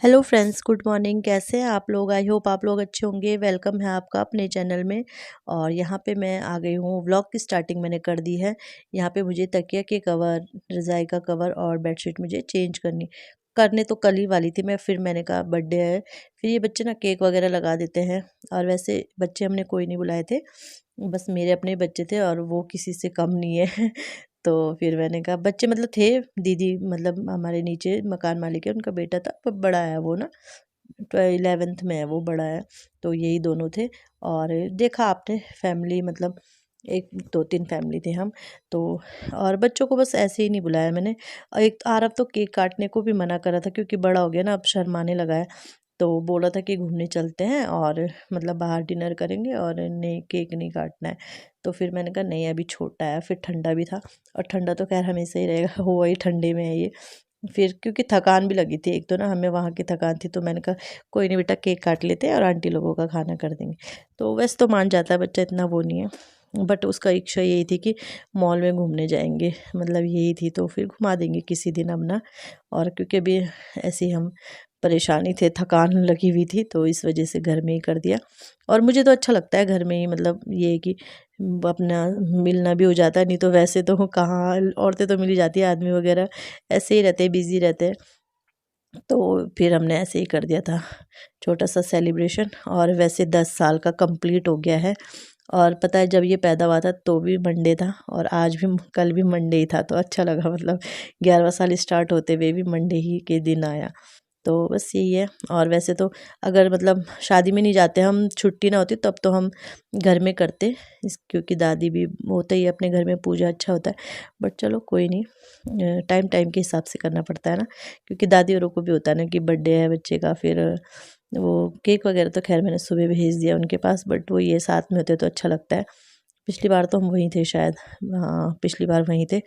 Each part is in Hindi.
Hello friends, good morning. कैसे हैं आप लोग? आई होप आप लोग अच्छे होंगे। वेलकम है आपका अपने चैनल में। और यहाँ पे मैं आ गई हूँ, व्लॉग की स्टार्टिंग मैंने कर दी है। यहाँ पे मुझे तकिया के कवर, रज़ाई का कवर और बेडशीट मुझे चेंज करने तो कल ही वाली थी मैं। फिर मैंने कहा बर्थडे है, फिर ये बच्चे ना केक वगैरह लगा देते हैं। और वैसे बच्चे हमने कोई नहीं बुलाए थे, बस मेरे अपने बच्चे थे और वो किसी से कम नहीं है। तो फिर मैंने कहा बच्चे मतलब थे, दीदी मतलब हमारे नीचे मकान मालिक है, उनका बेटा था, पर बड़ा है वो ना, 11th में है वो, बड़ा है। तो यही दोनों थे। और देखा आपने फैमिली, मतलब एक दो तीन फैमिली थे हम। तो और बच्चों को बस ऐसे ही नहीं बुलाया मैंने। और एक आरव तो केक काटने को भी मना करा था, क्योंकि बड़ा हो गया ना, अब शर्माने लगा है। तो बोला था कि घूमने चलते हैं और मतलब बाहर डिनर करेंगे और नहीं, केक नहीं काटना है। तो फिर मैंने कहा नहीं, अभी छोटा है, फिर ठंडा भी था। और ठंडा तो खैर हमेशा ही रहेगा, हुआ ही ठंडे में है ये। फिर क्योंकि थकान भी लगी थी, एक तो ना हमें वहाँ की थकान थी, तो मैंने कहा कोई नहीं बेटा, केक काट लेते हैं और आंटी लोगों का खाना कर देंगे। तो वैसे तो मान जाता है बच्चा, इतना वो नहीं है। बट उसका इच्छा यही थी कि मॉल में घूमने जाएंगे, मतलब यही थी। तो फिर घुमा देंगे किसी दिन अब ना। और क्योंकि अभी ऐसे ही हम परेशानी थे, थकान लगी हुई थी, तो इस वजह से घर में ही कर दिया। और मुझे तो अच्छा लगता है घर में ही, मतलब ये है कि अपना मिलना भी हो जाता है। नहीं तो वैसे तो कहाँ, औरतें तो मिल ही जाती है, आदमी वगैरह ऐसे ही रहते हैं, बिजी रहते हैं। तो फिर हमने ऐसे ही कर दिया था, छोटा सा सेलिब्रेशन। और वैसे 10 साल का कंप्लीट हो गया है। और पता है, जब ये पैदा हुआ था तो भी मंडे था, और आज भी, कल भी मंडे ही था। तो अच्छा लगा, मतलब 11वां साल स्टार्ट होते हुए भी मंडे ही के दिन आया। तो बस यही है। और वैसे तो अगर मतलब शादी में नहीं जाते हम, छुट्टी ना होती तब तो हम घर में करते क्योंकि दादी भी होता ही है अपने घर में, पूजा अच्छा होता है। बट चलो कोई नहीं, टाइम टाइम के हिसाब से करना पड़ता है ना। क्योंकि दादी औरों को भी होता है ना कि बर्थडे है बच्चे का। फिर वो केक वगैरह तो खैर मैंने सुबह भेज दिया उनके पास, बट वो ये साथ में होते तो अच्छा लगता है। पिछली बार तो हम वहीं थे शायद, हाँ पिछली बार वहीं थे।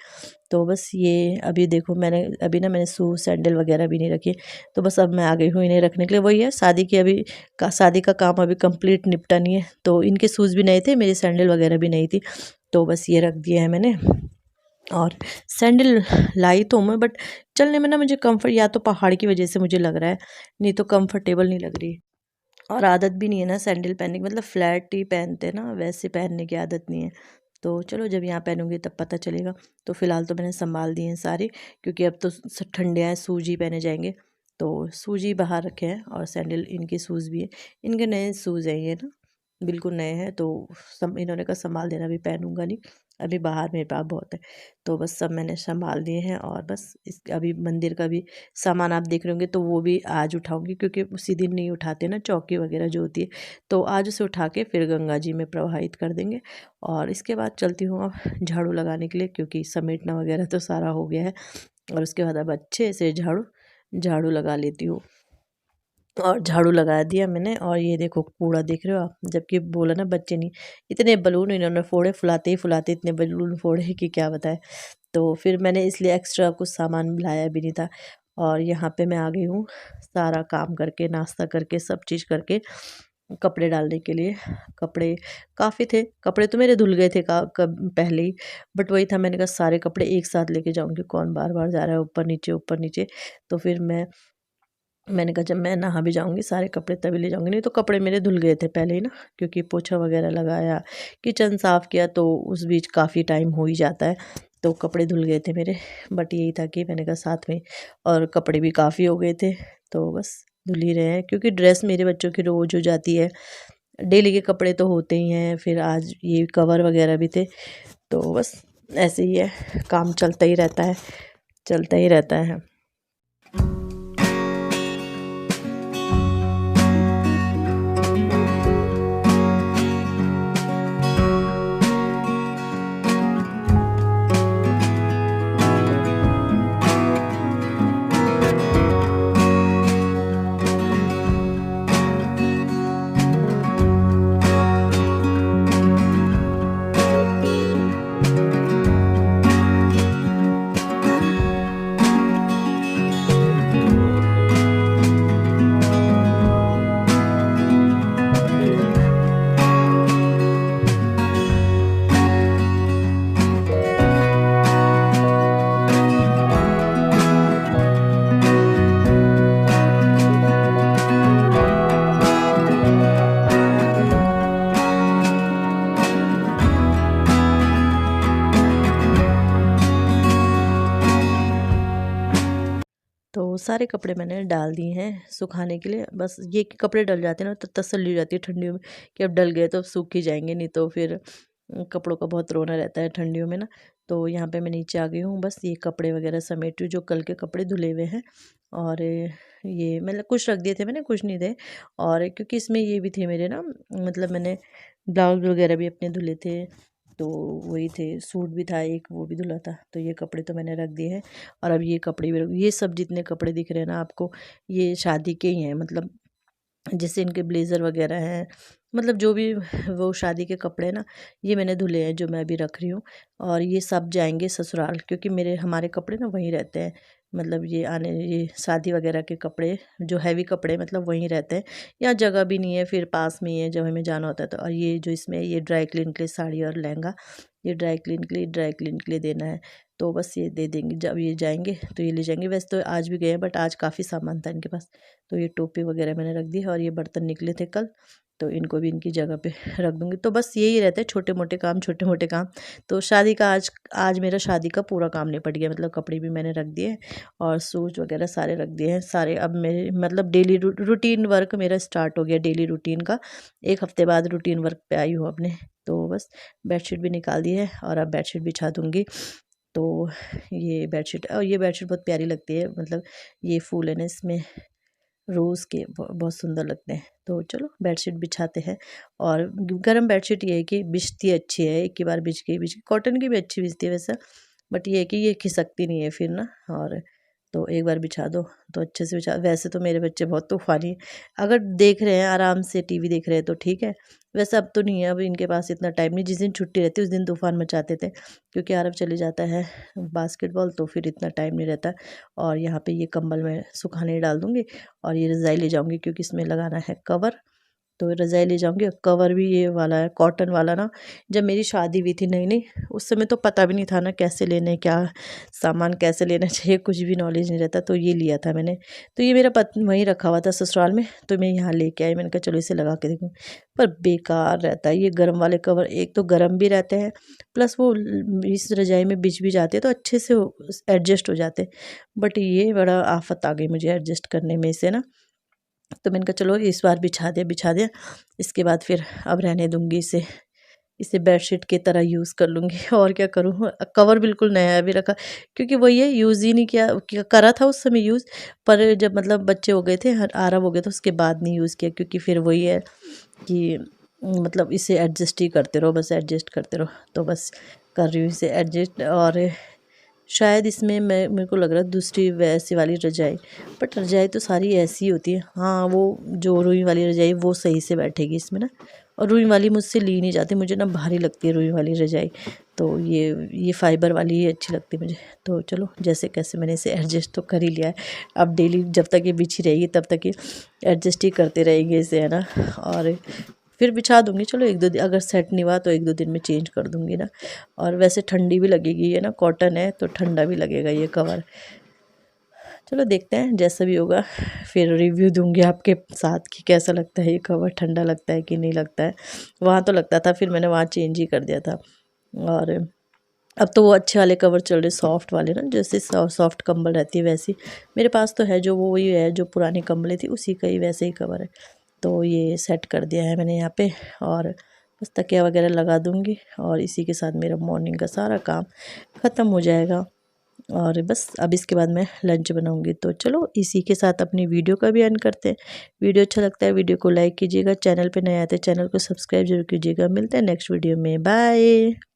तो बस ये अभी देखो, मैंने अभी ना मैंने शूज सैंडल वगैरह भी नहीं रखे। तो बस अब मैं आ गई हूँ इन्हें रखने के लिए। वही है, शादी का काम अभी कंप्लीट निपटा नहीं है। तो इनके शूज़ भी नहीं थे, मेरी सैंडल वगैरह भी नहीं थी। तो बस ये रख दिया है मैंने। और सैंडल लाई तो मैं, बट चलने में ना मुझे कंफर्ट, या तो पहाड़ की वजह से मुझे लग रहा है, नहीं तो कंफर्टेबल नहीं लग रही। और आदत भी नहीं है ना सैंडल पहनने की, मतलब फ्लैट ही पहनते हैं ना, वैसे पहनने की आदत नहीं है। तो चलो जब यहाँ पहनूंगी तब पता चलेगा। तो फिलहाल तो मैंने संभाल दिए हैं सारे, क्योंकि अब तो ठंडे हैं, शूज ही पहने जाएंगे। तो शूज ही बाहर रखे हैं, और सैंडल इनके शूज़ भी है। इनके नए शूज़ हैं ये ना, बिल्कुल नए हैं। तो इन्होंने कहा संभाल देना, अभी पहनूंगा नहीं, अभी बाहर मेरे पास बहुत है। तो बस सब मैंने संभाल दिए हैं। और बस इस अभी मंदिर का भी सामान आप देख रहे होंगे, तो वो भी आज उठाऊंगी, क्योंकि उसी दिन नहीं उठाते ना, चौकी वगैरह जो होती है। तो आज उसे उठा के फिर गंगा जी में प्रवाहित कर देंगे। और इसके बाद चलती हूँ अब झाड़ू लगाने के लिए, क्योंकि समेटना वगैरह तो सारा हो गया है। और उसके बाद अब अच्छे से झाड़ू झाड़ू लगा लेती हूँ। और झाड़ू लगा दिया मैंने। और ये देखो कूड़ा देख रहे हो आप, जबकि बोला ना बच्चे नहीं, इतने बलून इन्होंने फोड़े, फुलाते ही फुलाते इतने बलून फोड़े कि क्या बताए। तो फिर मैंने इसलिए एक्स्ट्रा कुछ सामान लाया भी नहीं था। और यहाँ पे मैं आ गई हूँ, सारा काम करके, नाश्ता करके, सब चीज़ करके, कपड़े डालने के लिए। कपड़े काफ़ी थे, कपड़े तो मेरे धुल गए थे पहले ही। बट वही था, मैंने कहा सारे कपड़े एक साथ लेके जाऊँगी, कौन बार बार जा रहा है ऊपर नीचे ऊपर नीचे। तो फिर मैंने कहा जब मैं नहा भी जाऊँगी, सारे कपड़े तभी ले जाऊँगी। नहीं तो कपड़े मेरे धुल गए थे पहले ही ना, क्योंकि पोछा वगैरह लगाया, किचन साफ़ किया, तो उस बीच काफ़ी टाइम हो ही जाता है। तो कपड़े धुल गए थे मेरे। बट यही था कि मैंने कहा साथ में, और कपड़े भी काफ़ी हो गए थे, तो बस धुल ही रहे हैं। क्योंकि ड्रेस मेरे बच्चों की रोज़ हो जाती है, डेली के कपड़े तो होते ही हैं। फिर आज ये कवर वगैरह भी थे। तो बस ऐसे ही है, काम चलता ही रहता है, चलता ही रहता है। सारे कपड़े मैंने डाल दिए हैं सुखाने के लिए। बस ये कि कपड़े डल जाते हैं ना तो तसल्ली हो जाती है ठंडियों में कि अब डल गए तो अब सूख ही जाएंगे, नहीं तो फिर कपड़ों का बहुत रोना रहता है ठंडियों में ना। तो यहाँ पे मैं नीचे आ गई हूँ, बस ये कपड़े वगैरह समेट रही हूँ जो कल के कपड़े धुले हुए हैं। और ये मतलब कुछ रख दिए थे मैंने, कुछ नहीं थे। और क्योंकि इसमें ये भी थे मेरे ना, मतलब मैंने ब्लाउज वगैरह भी अपने धुले थे, तो वही थे, सूट भी था एक, वो भी धुला था। तो ये कपड़े तो मैंने रख दिए हैं। और अब ये कपड़े भी ये सब जितने कपड़े दिख रहे हैं ना आपको, ये शादी के ही हैं। मतलब जैसे इनके ब्लेज़र वगैरह हैं, मतलब जो भी वो शादी के कपड़े हैं ना, ये मैंने धुले हैं जो मैं अभी रख रही हूँ। और ये सब जाएंगे ससुराल, क्योंकि मेरे हमारे कपड़े ना वहीं रहते हैं। मतलब ये शादी वगैरह के कपड़े जो हैवी कपड़े मतलब वहीं रहते हैं। यहाँ जगह भी नहीं है, फिर पास में ही है जब हमें जाना होता है तो। और ये जो इसमें ये ड्राई क्लीन के लिए साड़ी और लहंगा, ये ड्राई क्लीन के लिए देना है। तो बस ये दे देंगे, जब ये जाएंगे तो ये ले जाएंगे। वैसे तो आज भी गए हैं बट आज काफ़ी सामान था इनके पास। तो ये टोपी वगैरह मैंने रख दी है, और ये बर्तन निकले थे कल, तो इनको भी इनकी जगह पे रख दूँगी। तो बस यही रहते हैं छोटे मोटे काम, छोटे मोटे काम। तो शादी का आज आज मेरा शादी का पूरा काम निपट गया। मतलब कपड़े भी मैंने रख दिए और शूज़ वगैरह सारे रख दिए हैं सारे। अब मेरे मतलब डेली रूटीन वर्क मेरा स्टार्ट हो गया, डेली रूटीन का। एक हफ्ते बाद रूटीन वर्क पे आई हूँ अपने। तो बस बेडशीट भी निकाल दी है और अब बेडशीट बिछा दूँगी। तो ये बेडशीट, और ये बेडशीट बहुत प्यारी लगती है। मतलब ये फूल है ना इसमें रोज़ के, बहुत सुंदर लगते हैं। तो चलो बेडशीट बिछाते हैं। और गर्म बेडशीट ये है कि बिछती अच्छी है, एक ही बार बिछ गई, कॉटन की भी अच्छी बिछती है वैसे, बट ये है कि ये खिसकती नहीं है फिर ना। और तो एक बार बिछा दो तो अच्छे से बिछा। वैसे तो मेरे बच्चे बहुत तूफ़ानी हैं, अगर देख रहे हैं आराम से टीवी देख रहे हैं तो ठीक है। वैसे अब तो नहीं है, अब इनके पास इतना टाइम नहीं। जिस दिन छुट्टी रहती है उस दिन तूफ़ान मचाते थे, क्योंकि आरब चले जाता है बास्केटबॉल, तो फिर इतना टाइम नहीं रहता। और यहाँ पे ये कंबल मैं सुखाने डाल दूँगी, और ये रज़ाई ले जाऊँगी क्योंकि इसमें लगाना है कवर। तो रज़ाई ले जाऊँगी, और कवर भी ये वाला है कॉटन वाला ना। जब मेरी शादी हुई थी नई नई, उस समय तो पता भी नहीं था ना कैसे लेने, क्या सामान कैसे लेना चाहिए, कुछ भी नॉलेज नहीं रहता। तो ये लिया था मैंने। तो ये मेरा वहीं रखा हुआ था ससुराल में, तो मैं यहाँ लेके आई। मैंने कहा चलो इसे लगा के देखूँ, पर बेकार रहता है ये गर्म वाले कवर। एक तो गर्म भी रहते हैं, प्लस वो इस रज़ाई में बिछ भी जाते हैं तो अच्छे से एडजस्ट हो जाते हैं। बट ये बड़ा आफत आ गई मुझे एडजस्ट करने में इसे ना। तो मैंने कहा चलो इस बार बिछा दिया, इसके बाद फिर अब रहने दूंगी इसे। इसे बेडशीट की तरह यूज़ कर लूँगी और क्या करूँ। कवर बिल्कुल नया अभी रखा, क्योंकि वही है, यूज़ ही नहीं करा था उस समय यूज़। पर जब मतलब बच्चे हो गए थे, आरब हो गए थे, उसके बाद नहीं यूज़ किया, क्योंकि फिर वही है कि मतलब इसे एडजस्ट ही करते रहो, बस एडजस्ट करते रहो। तो बस कर रही हूँ इसे एडजस्ट। और शायद इसमें मेरे को लग रहा है दूसरी वैसी वाली रजाई, बट रजाई तो सारी ऐसी होती है। हाँ, वो जो रुई वाली रजाई वो सही से बैठेगी इसमें ना। और रुई वाली मुझसे ली नहीं जाती, मुझे ना भारी लगती है रुई वाली रजाई। तो ये फाइबर वाली ही अच्छी लगती है मुझे। तो चलो जैसे कैसे मैंने इसे एडजस्ट तो कर ही लिया है। अब डेली जब तक ये बिछी रहेगी तब तक ये एडजस्ट ही करते रहेंगे इसे, है ना। और फिर बिछा दूँगी। चलो 1-2 दिन अगर सेट नहीं हुआ तो 1-2 दिन में चेंज कर दूँगी ना। और वैसे ठंडी भी लगेगी, ये ना कॉटन है तो ठंडा भी लगेगा ये कवर। चलो देखते हैं जैसा भी होगा, फिर रिव्यू दूँगी आपके साथ कि कैसा लगता है ये कवर, ठंडा लगता है कि नहीं लगता है। वहाँ तो लगता था, फिर मैंने वहाँ चेंज ही कर दिया था। और अब तो वो अच्छे वाले कवर चल रहे, सॉफ्ट वाले ना, जैसे सॉफ्ट कंबल रहती है वैसी। मेरे पास तो है जो, वो वही है जो पुरानी कंबलें थी उसी का ही वैसे ही कवर है। तो ये सेट कर दिया है मैंने यहाँ पे, और बस तकिया वगैरह लगा दूँगी, और इसी के साथ मेरा मॉर्निंग का सारा काम ख़त्म हो जाएगा। और बस अब इसके बाद मैं लंच बनाऊँगी। तो चलो इसी के साथ अपनी वीडियो का भी एंड करते हैं। वीडियो अच्छा लगता है वीडियो को लाइक कीजिएगा, चैनल पे नए आते हैं चैनल को सब्सक्राइब जरूर कीजिएगा। मिलते हैं नेक्स्ट वीडियो में, बाय।